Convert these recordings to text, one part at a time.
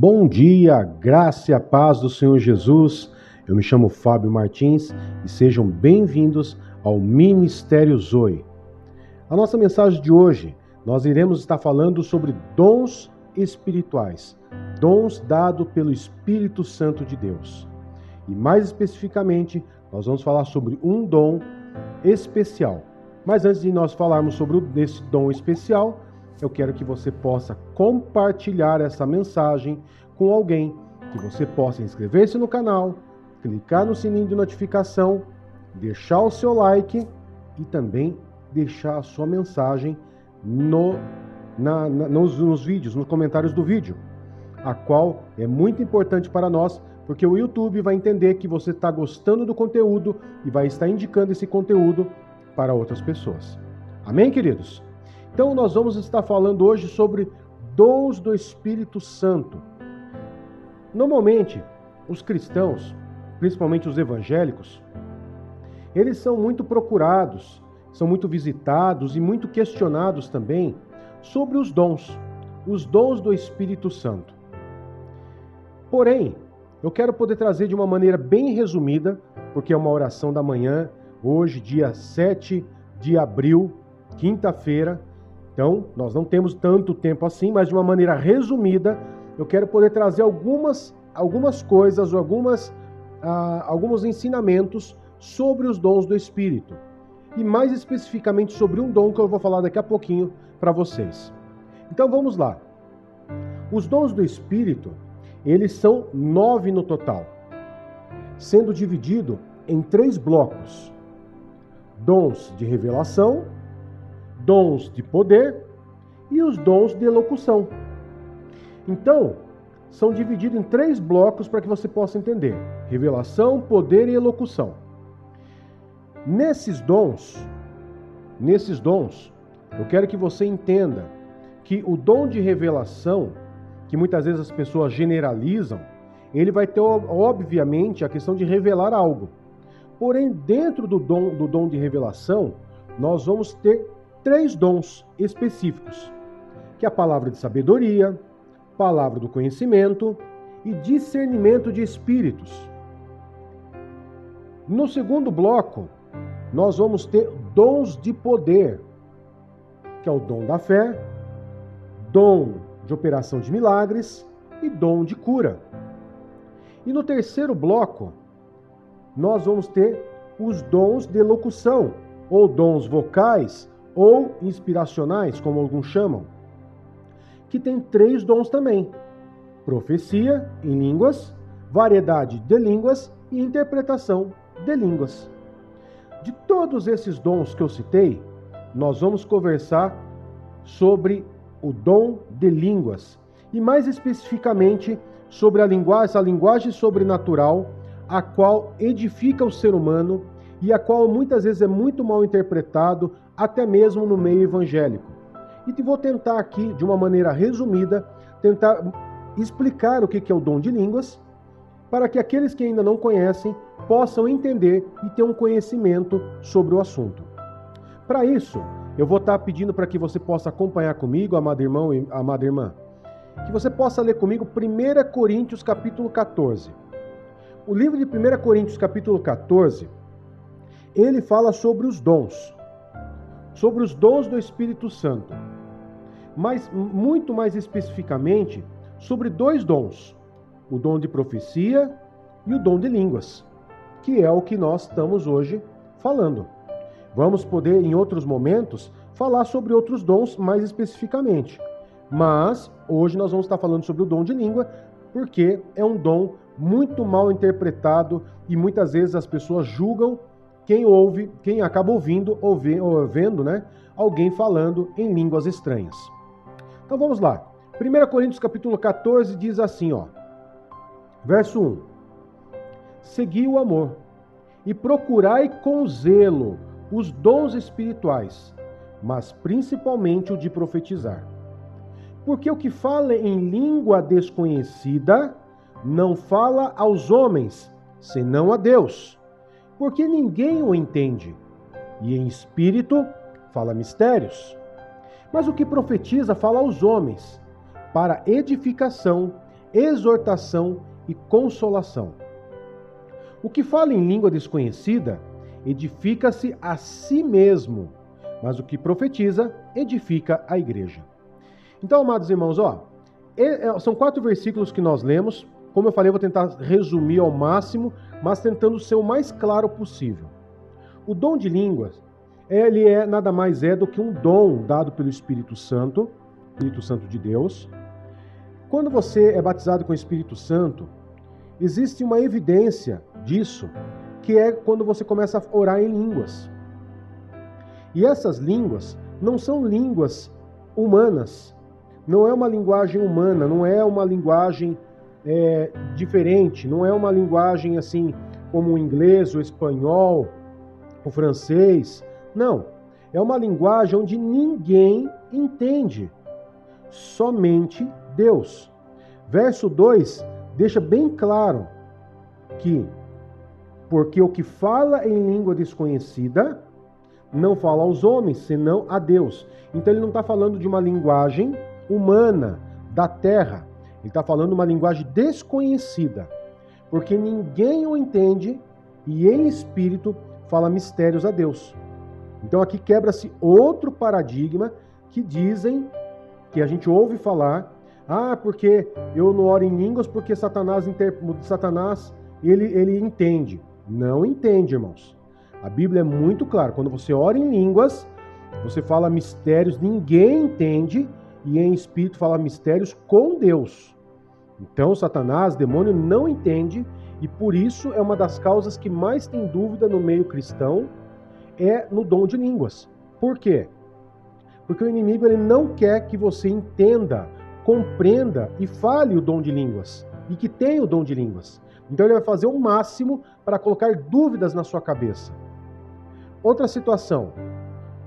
Bom dia, graça e a paz do Senhor Jesus. Eu me chamo Fábio Martins e sejam bem-vindos ao Ministério Zoe. A nossa mensagem de hoje, nós iremos estar falando sobre dons espirituais, dons dados pelo Espírito Santo de Deus. E mais especificamente, nós vamos falar sobre um dom especial. Mas antes de nós falarmos sobre esse dom especial, eu quero que você possa compartilhar essa mensagem com alguém, que você possa inscrever-se no canal, clicar no sininho de notificação, deixar o seu like e também deixar a sua mensagem nos vídeos, nos comentários do vídeo, a qual é muito importante para nós, porque o YouTube vai entender que você está gostando do conteúdo e vai estar indicando esse conteúdo para outras pessoas. Amém, queridos? Então, nós vamos estar falando hoje sobre dons do Espírito Santo. Normalmente, os cristãos, principalmente os evangélicos, eles são muito procurados, são muito visitados e muito questionados também sobre os dons do Espírito Santo. Porém, eu quero poder trazer de uma maneira bem resumida, porque é uma oração da manhã, hoje, dia 7 de abril, quinta-feira. Então, nós não temos tanto tempo assim, mas de uma maneira resumida, eu quero poder trazer algumas coisas, alguns ensinamentos sobre os dons do Espírito. E mais especificamente sobre um dom que eu vou falar daqui a pouquinho para vocês. Então, vamos lá. Os dons do Espírito, eles são 9 no total, sendo dividido em 3 blocos. Dons de revelação, dons de poder e os dons de elocução. Então, são divididos em 3 blocos para que você possa entender: revelação, poder e elocução. Nesses dons, eu quero que você entenda que o dom de revelação, que muitas vezes as pessoas generalizam, ele vai ter, obviamente, a questão de revelar algo. Porém, dentro do dom de revelação, nós vamos ter 3 dons específicos, que é a palavra de sabedoria, palavra do conhecimento e discernimento de espíritos. No segundo bloco, nós vamos ter dons de poder, que é o dom da fé, dom de operação de milagres e dom de cura. E no terceiro bloco, nós vamos ter os dons de elocução, ou dons vocais, ou inspiracionais, como alguns chamam, que tem 3 dons também: profecia em línguas, variedade de línguas e interpretação de línguas. De todos esses dons que eu citei, nós vamos conversar sobre o dom de línguas, e mais especificamente sobre essa linguagem sobrenatural, a qual edifica o ser humano e a qual muitas vezes é muito mal interpretado, até mesmo no meio evangélico. E vou tentar aqui, de uma maneira resumida, tentar explicar o que é o dom de línguas, para que aqueles que ainda não conhecem possam entender e ter um conhecimento sobre o assunto. Para isso, eu vou estar pedindo para que você possa acompanhar comigo, amado irmão e amada irmã, que você possa ler comigo 1 Coríntios capítulo 14. O livro de 1 Coríntios capítulo 14, ele fala sobre os dons do Espírito Santo, mas muito mais especificamente sobre 2 dons, o dom de profecia e o dom de línguas, que é o que nós estamos hoje falando. Vamos poder, em outros momentos, falar sobre outros dons mais especificamente, mas hoje nós vamos estar falando sobre o dom de língua, porque é um dom muito mal interpretado e muitas vezes as pessoas julgam quem acaba ouvindo ou vendo, né, alguém falando em línguas estranhas. Então vamos lá. 1 Coríntios capítulo 14 diz assim, verso 1. Segui o amor e procurai com zelo os dons espirituais, mas principalmente o de profetizar. Porque o que fala em língua desconhecida não fala aos homens, senão a Deus, porque ninguém o entende, e em espírito fala mistérios. Mas o que profetiza fala aos homens, para edificação exortação e consolação. O que fala em língua desconhecida edifica-se a si mesmo, mas o que profetiza edifica a igreja. Então, amados irmãos, são 4 versículos que nós lemos. Como eu falei, eu vou tentar resumir ao máximo, mas tentando ser o mais claro possível. O dom de línguas, ele nada mais do que um dom dado pelo Espírito Santo de Deus. Quando você é batizado com o Espírito Santo, existe uma evidência disso, que é quando você começa a orar em línguas. E essas línguas não são línguas humanas, não é uma linguagem humana, não é uma linguagem diferente, não é uma linguagem assim como o inglês, o espanhol, o francês. Não, é uma linguagem onde ninguém entende, somente Deus. Verso 2 deixa bem claro que, porque o que fala em língua desconhecida não fala aos homens, senão a Deus. Então ele não está falando de uma linguagem humana, da terra. Ele está falando uma linguagem desconhecida, porque ninguém o entende e em espírito fala mistérios a Deus. Então aqui quebra-se outro paradigma que dizem, que a gente ouve falar, porque eu não oro em línguas porque Satanás ele entende. Não entende, irmãos. A Bíblia é muito clara. Quando você ora em línguas, você fala mistérios, ninguém entende, e em espírito fala mistérios com Deus. Então, Satanás, demônio, não entende, e por isso é uma das causas que mais tem dúvida no meio cristão, é no dom de línguas. Por quê? Porque o inimigo ele não quer que você entenda, compreenda e fale o dom de línguas, e que tenha o dom de línguas. Então ele vai fazer o máximo para colocar dúvidas na sua cabeça. Outra situação.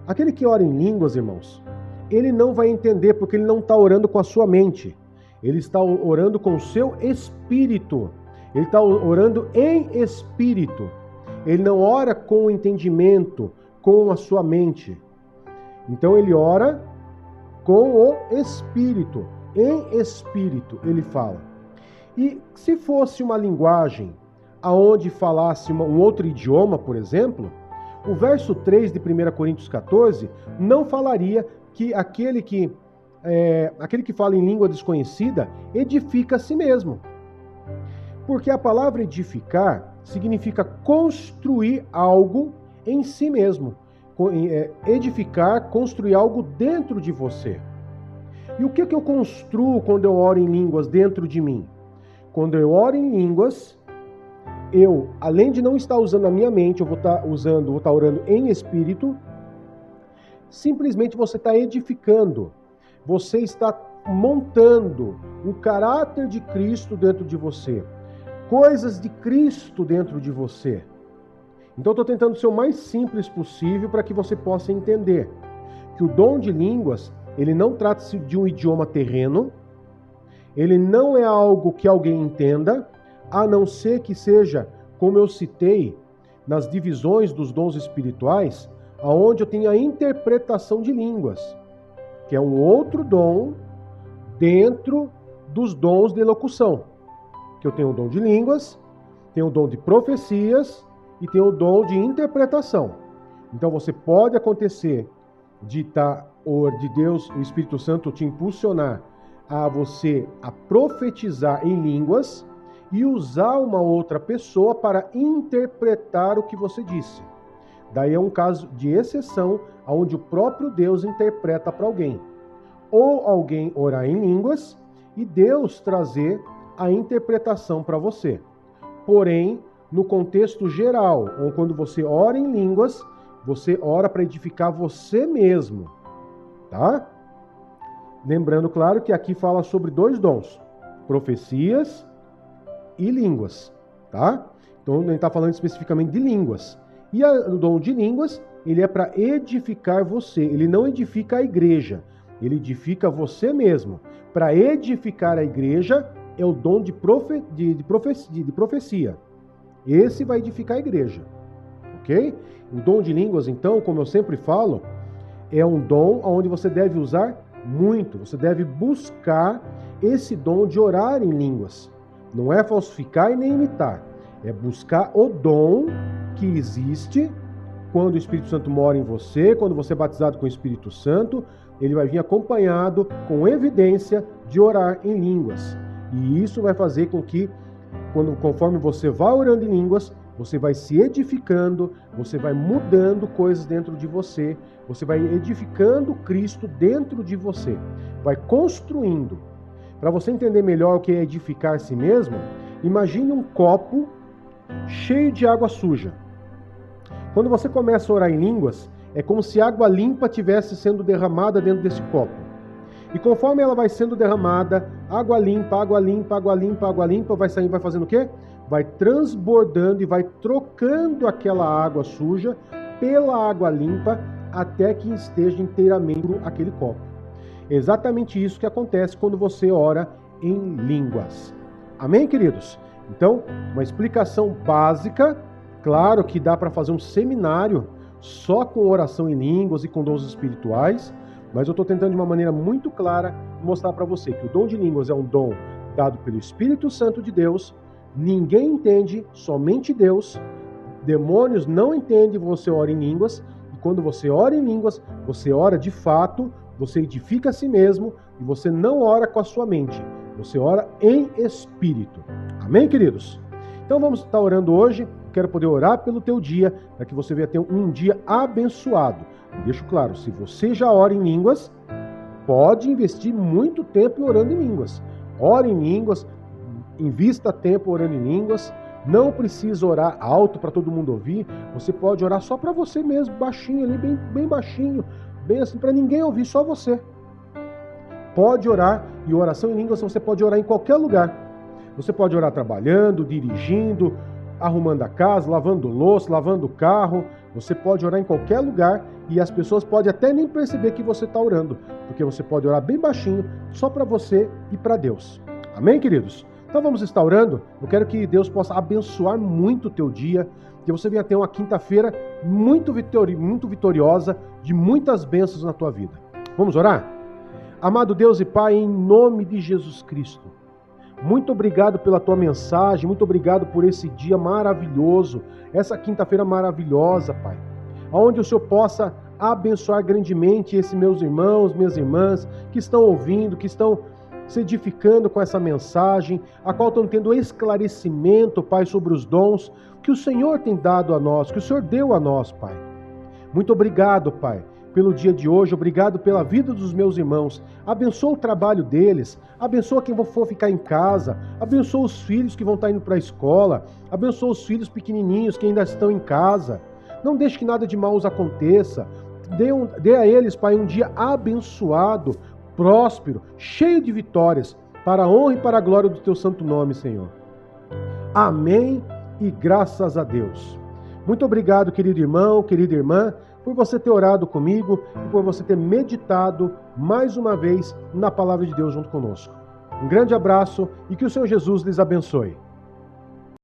Aquele que ora em línguas, irmãos, ele não vai entender porque ele não está orando com a sua mente. Ele está orando com o seu espírito. Ele está orando em espírito. Ele não ora com o entendimento, com a sua mente. Então ele ora com o espírito. Em espírito ele fala. E se fosse uma linguagem aonde falasse um outro idioma, por exemplo, o verso 3 de 1 Coríntios 14 não falaria que aquele que fala em língua desconhecida edifica a si mesmo. Porque a palavra edificar significa construir algo em si mesmo. Edificar, construir algo dentro de você. E o que eu construo quando eu oro em línguas dentro de mim? Quando eu oro em línguas, eu, além de não estar usando a minha mente, eu vou estar orando em espírito, simplesmente você está edificando, você está montando o caráter de Cristo dentro de você, coisas de Cristo dentro de você. Então eu estou tentando ser o mais simples possível para que você possa entender que o dom de línguas, ele não trata-se de um idioma terreno, ele não é algo que alguém entenda, a não ser que seja, como eu citei, nas divisões dos dons espirituais, aonde eu tenho a interpretação de línguas, que é um outro dom dentro dos dons de elocução. Que eu tenho o dom de línguas, tenho o dom de profecias e tenho o dom de interpretação. Então você pode acontecer de Deus, o Espírito Santo, te impulsionar a você a profetizar em línguas e usar uma outra pessoa para interpretar o que você disse. Daí é um caso de exceção, onde o próprio Deus interpreta para alguém. Ou alguém orar em línguas e Deus trazer a interpretação para você. Porém, no contexto geral, ou quando você ora em línguas, você ora para edificar você mesmo. Tá? Lembrando, claro, que aqui fala sobre 2 dons, profecias e línguas, tá? Então, ele está falando especificamente de línguas. E o dom de línguas, ele é para edificar você, ele não edifica a igreja, ele edifica você mesmo. Para edificar a igreja, é o dom de profecia. Esse vai edificar a igreja, ok? O dom de línguas, então, como eu sempre falo, é um dom onde você deve usar muito. Você deve buscar esse dom de orar em línguas. Não é falsificar e nem imitar. É buscar o dom que existe quando o Espírito Santo mora em você, quando você é batizado com o Espírito Santo, ele vai vir acompanhado com evidência de orar em línguas. E isso vai fazer com que, conforme você vai orando em línguas, você vai se edificando, você vai mudando coisas dentro de você, você vai edificando Cristo dentro de você, vai construindo. Para você entender melhor o que é edificar a si mesmo, imagine um copo cheio de água suja. Quando você começa a orar em línguas, é como se água limpa estivesse sendo derramada dentro desse copo. E conforme ela vai sendo derramada, água limpa, água limpa, água limpa, água limpa, vai saindo, vai fazendo o quê? Vai transbordando e vai trocando aquela água suja pela água limpa até que esteja inteiramente aquele copo. É exatamente isso que acontece quando você ora em línguas. Amém, queridos? Então, uma explicação básica. Claro que dá para fazer um seminário só com oração em línguas e com dons espirituais, mas eu estou tentando de uma maneira muito clara mostrar para você que o dom de línguas é um dom dado pelo Espírito Santo de Deus. Ninguém entende, somente Deus. Demônios não entendem você ora em línguas, e quando você ora em línguas, você ora de fato, você edifica a si mesmo, e você não ora com a sua mente, você ora em espírito. Amém, queridos? Então vamos estar orando hoje. Quero poder orar pelo teu dia, para que você venha ter um dia abençoado. E deixo claro, se você já ora em línguas, pode investir muito tempo orando em línguas. Ore em línguas, invista tempo orando em línguas. Não precisa orar alto para todo mundo ouvir. Você pode orar só para você mesmo, baixinho ali, bem baixinho, bem assim, para ninguém ouvir, só você. Pode orar, e oração em línguas você pode orar em qualquer lugar. Você pode orar trabalhando, dirigindo, arrumando a casa, lavando louça, lavando o carro. Você pode orar em qualquer lugar e as pessoas podem até nem perceber que você está orando, porque você pode orar bem baixinho, só para você e para Deus. Amém, queridos? Então vamos estar orando. Eu quero que Deus possa abençoar muito o teu dia, que você venha ter uma quinta-feira muito vitoriosa, de muitas bênçãos na tua vida. Vamos orar? Amado Deus e Pai, em nome de Jesus Cristo, muito obrigado pela tua mensagem, muito obrigado por esse dia maravilhoso, essa quinta-feira maravilhosa, Pai, onde o Senhor possa abençoar grandemente esses meus irmãos, minhas irmãs, que estão ouvindo, que estão se edificando com essa mensagem, a qual estão tendo esclarecimento, Pai, sobre os dons que o Senhor tem dado a nós, que o Senhor deu a nós, Pai. Muito obrigado, Pai, pelo dia de hoje, obrigado pela vida dos meus irmãos. Abençoa o trabalho deles, abençoa quem for ficar em casa, abençoa os filhos que vão estar indo para a escola, abençoa os filhos pequenininhos que ainda estão em casa. Não deixe que nada de mal os aconteça. Dê a eles, Pai, um dia abençoado, próspero, cheio de vitórias, para a honra e para a glória do teu santo nome, Senhor. Amém e graças a Deus. Muito obrigado, querido irmão, querida irmã, por você ter orado comigo e por você ter meditado mais uma vez na palavra de Deus junto conosco. Um grande abraço e que o Senhor Jesus lhes abençoe.